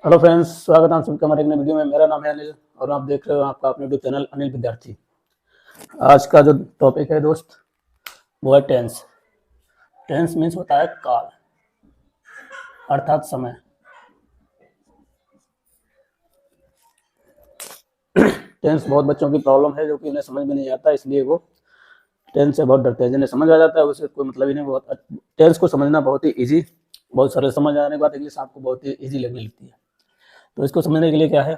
Hello friends, स्वागत है आप सबका हमारे एक नए वीडियो में। मेरा नाम है अनिल और आप देख रहे हो आपका अपने यूट्यूब चैनल अनिल विद्यार्थी। आज का जो टॉपिक है दोस्त वो है टेंस। टेंस मीन्स होता है काल अर्थात समय। टेंस बहुत बच्चों की प्रॉब्लम है जो कि उन्हें समझ में नहीं आता, इसलिए वो टेंस से बहुत डरते हैं। जिन्हें समझ आ जाता है उसे कोई मतलब ही नहीं। बहुत टेंस को समझना बहुत ही ईजी, बहुत सरल। समझ आने के बाद इंग्लिश आपको बहुत ही ईजी लगने लगती है। तो इसको समझने के लिए क्या है,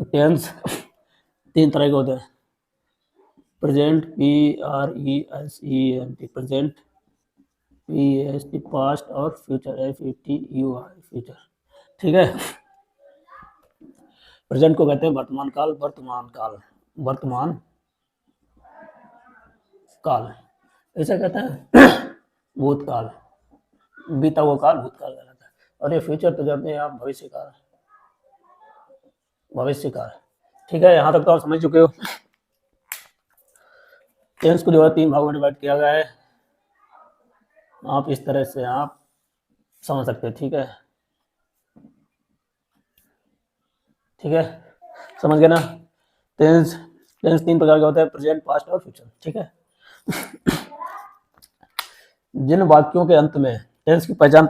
टेंस तीन तरह के होते हैं। Present PRESENT, present PAST past और फ्यूचर FUTUR फ्यूचर। ठीक है। प्रेजेंट को कहते हैं वर्तमान काल, वर्तमान काल। ऐसा कहते हैं भूतकाल, बीता हुआ काल भूतकाल कहलाता है। और ये फ्यूचर तो जानते हैं आप, भविष्य काल। ठीक है, यहाँ तक तो आप समझ चुके हो। टेंस को जो है तीन भागों में डिवाइड किया गया है। आप इस तरह से आप समझ सकते हैं। ठीक है, ठीक है, समझ गए ना। टेंस तीन प्रकार के होते हैं, प्रेजेंट, पास्ट और फ्यूचर। ठीक है। जिन वाक्यों के अंत में टेंस की पहचान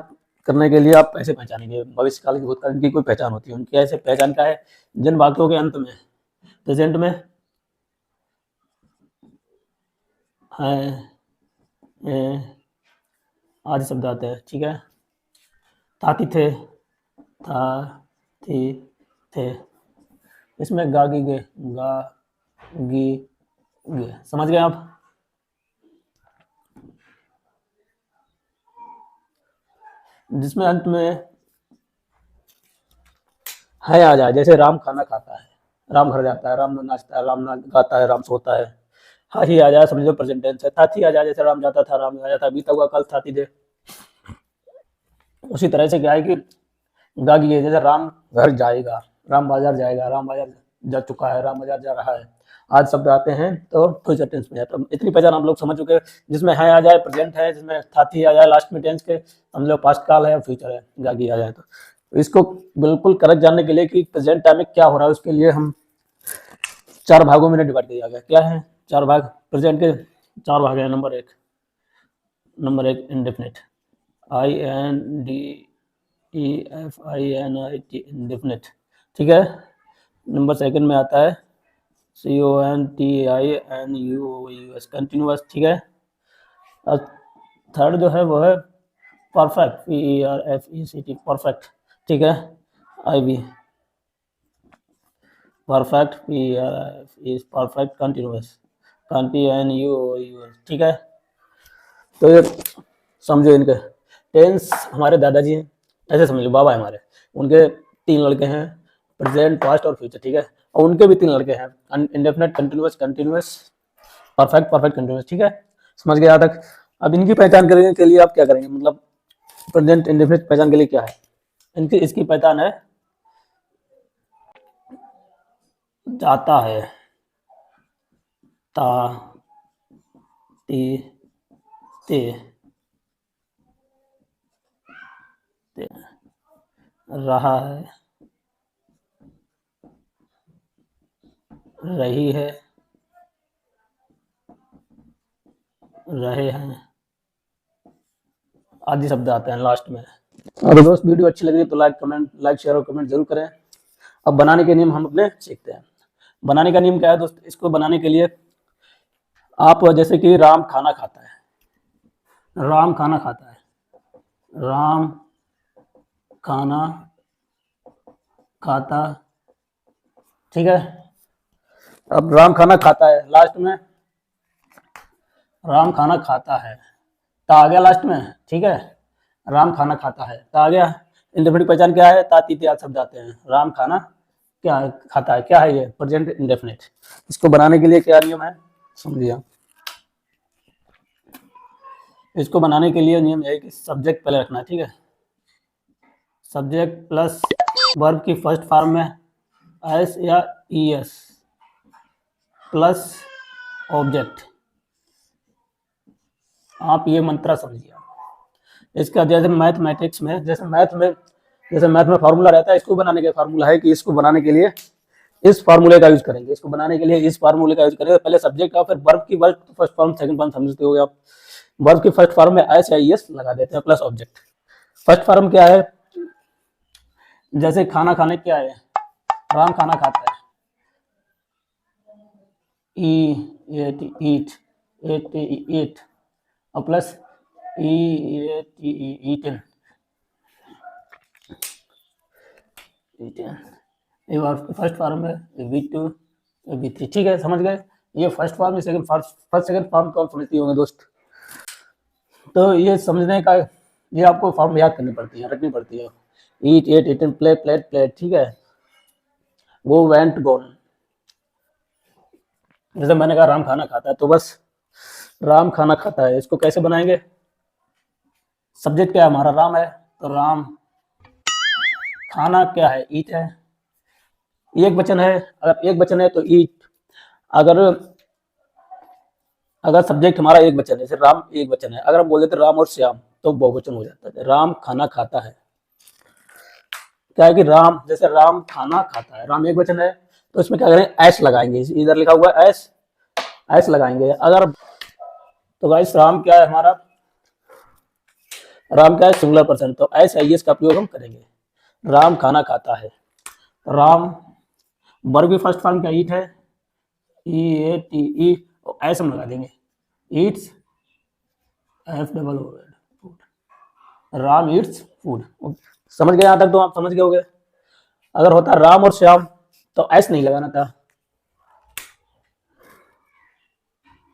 करने के लिए आप ऐसे पहचानेंगे, भविष्य काल की भूतकाल की कोई पहचान होती है उनकी। ऐसे पहचान का है, जिन वाक्यों के अंत में प्रेजेंट में है आदि शब्द आते हैं। ठीक है, थाती थे, था, थी, थे। इसमें गा गी गे, गा गी गे। समझ गए आप। जिसमें अंत में है आ जाए, जैसे राम खाना खाता है, राम घर जाता है, राम नाचता है, राम गाता है, राम सोता है। हाँ ही आ जाए, समझ लो प्रेजेंट टेंस है। था थी आ जाए, जैसे राम जाता था, राम आया था, बीता हुआ कल था थी दे। उसी तरह से क्या है कि गागी है, जैसे राम घर जाएगा, राम बाजार जाएगा, राम बाजार जा चुका है, राम बाजार जा रहा है। आज शब्द आते हैं तो फ्यूचर टेंस में है। तो इतनी पहचान आप लोग समझ चुके हैं। जिसमें है आ जाए प्रेजेंट है, जिसमें था थी आ जाए लास्ट में टेंस के, समझ लो पास्ट काल है, फ्यूचर है, गागी आ जाए। तो इसको बिल्कुल करेक्ट जानने के लिए कि प्रेजेंट टाइम में क्या हो रहा है, उसके लिए हम चार भागों में डिवाइड किया गया। क्या है चार भाग? प्रेजेंट के चार भाग है। नंबर एक इंडेफिनिट, INDEFINIT, इंडेफिनिट। ठीक है। नंबर सेकंड में आता है CONTINUOUS, कंटिन्यूअस। ठीक है। और थर्ड जो है वो है परफेक्ट, PERFECT, परफेक्ट। ठीक है। IB, perfect, PERF, perfect continuous, CONTINUOUS। ठीक है। तो ये समझो इनके टेंस। हमारे दादाजी हैं, ऐसे समझ लो, बाबा है हमारे, उनके तीन लड़के हैं, प्रेजेंट, पास्ट और फ्यूचर। ठीक है। और उनके भी तीन लड़के हैं, इंडेफिनिट, कंटिन्यूअस, परफेक्ट, कंटिन्यूअस। ठीक है, समझ गए यहाँ तक। अब इनकी पहचान करने के लिए आप क्या करेंगे, मतलब प्रेजेंट इंडेफिनिट पहचान के लिए क्या है इनकी? इसकी पहचान है जाता है, ता, ती, ते, ते, रहा है, रही है, रहे हैं, आदि शब्द आते हैं लास्ट में। और दोस्त वीडियो अच्छी लगी तो लाइक शेयर और कमेंट जरूर करें। अब बनाने के नियम हम अपने सीखते हैं। बनाने का नियम क्या है दोस्त? इसको बनाने के लिए आप जैसे कि राम खाना खाता है, राम खाना खाता है, राम खाना खाता। ठीक है। अब राम खाना खाता है, लास्ट में राम खाना खाता है, ता आ गया लास्ट में। ठीक है, राम खाना खाता है, ता आ गया। इंडेफिनिट पहचान क्या है? ता ती ते शब्द आते हैं। राम खाना क्या खाता है, क्या है ये? Present indefinite. इसको बनाने के लिए क्या नियम है समझिए। इसको बनाने के लिए नियम है कि सब्जेक्ट पहले रखना है। ठीक है, सब्जेक्ट प्लस वर्ब की फर्स्ट फॉर्म में एस या ES प्लस ऑब्जेक्ट। आप ये मंत्र समझिए। इसका जैसे मैथमेटिक्स में, जैसे मैथ में जैसे मैथ में फार्मूला रहता है, इसको बनाने का फार्मूला है कि इसको बनाने के लिए इस फार्मूले का यूज करेंगे, इसको बनाने के लिए इस फार्मूले का यूज करेंगे। पहले सब्जेक्ट का, फिर वर्ब की verb first form second form समझते हो आप। वर्ब की फर्स्ट फॉर्म में एस या एस लगा देते हैं प्लस ऑब्जेक्ट। फर्स्ट फॉर्म क्या है, जैसे खाना खाने क्या है, राम खाना खाता है, ईट ईट और प्लस ईटन ये फर्स्ट फॉर्म है, V2 V3, ठीक है, समझ गए। ये first form, second first second form को आप समझते होंगे दोस्त। तो ये समझने का, ये आपको फॉर्म याद करनी पड़ती है, रखनी पड़ती है। Eat ate eaten, play plate plate, ठीक है। गो वेंट गोन, जैसे मैंने कहा राम खाना खाता है, तो बस राम खाना खाता है, इसको कैसे बनाएंगे। सब्जेक्ट क्या है हमारा, राम है, तो राम, खाना क्या है, ईट है, एक वचन है, अगर एक वचन है तो ईट, अगर अगर सब्जेक्ट हमारा एक वचन है, जैसे राम एक वचन है, अगर हम बोल देते राम और श्याम तो बहुवचन हो जाता है। राम खाना खाता है, क्या है कि राम, जैसे राम खाना खाता है, राम एक वचन है, तो इसमें क्या करेंगे, एस लगाएंगे, इधर लिखा हुआ है एस, एस लगाएंगे। अगर तो गाइस राम क्या है हमारा, राम क्या है, सिंगुलर पर्सन, तो एस आई एस का उपयोग हम करेंगे। राम खाना खाता है, राम, वर्ब की फर्स्ट फॉर्म क्या, ईट है, ई ए टी ई, एस हम लगा देंगे, eats, F double O food, Ram eats food. समझ गए, यहां तक तो आप समझ गए होंगे। अगर होता राम और श्याम तो एस नहीं लगाना था,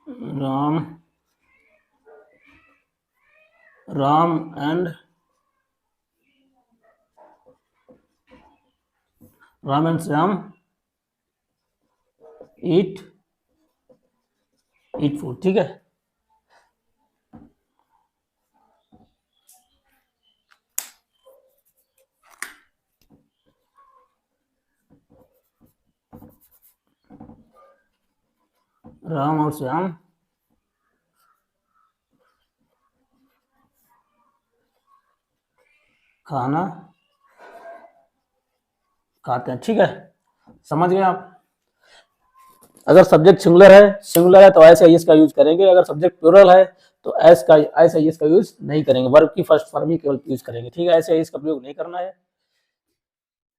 Ram, Ram and Shyam eat food, ठीक है। राम और श्याम खाना खाते हैं, ठीक है, समझ गए आप। अगर सब्जेक्ट सिंगुलर है तो एस आई एस का यूज करेंगे, अगर सब्जेक्ट प्लूरल है तो एस आई एस का यूज नहीं करेंगे, वर्ब की फर्स्ट फॉर्म ही केवल यूज करेंगे, ठीक है। एस आई एस का प्रयोग नहीं करना है।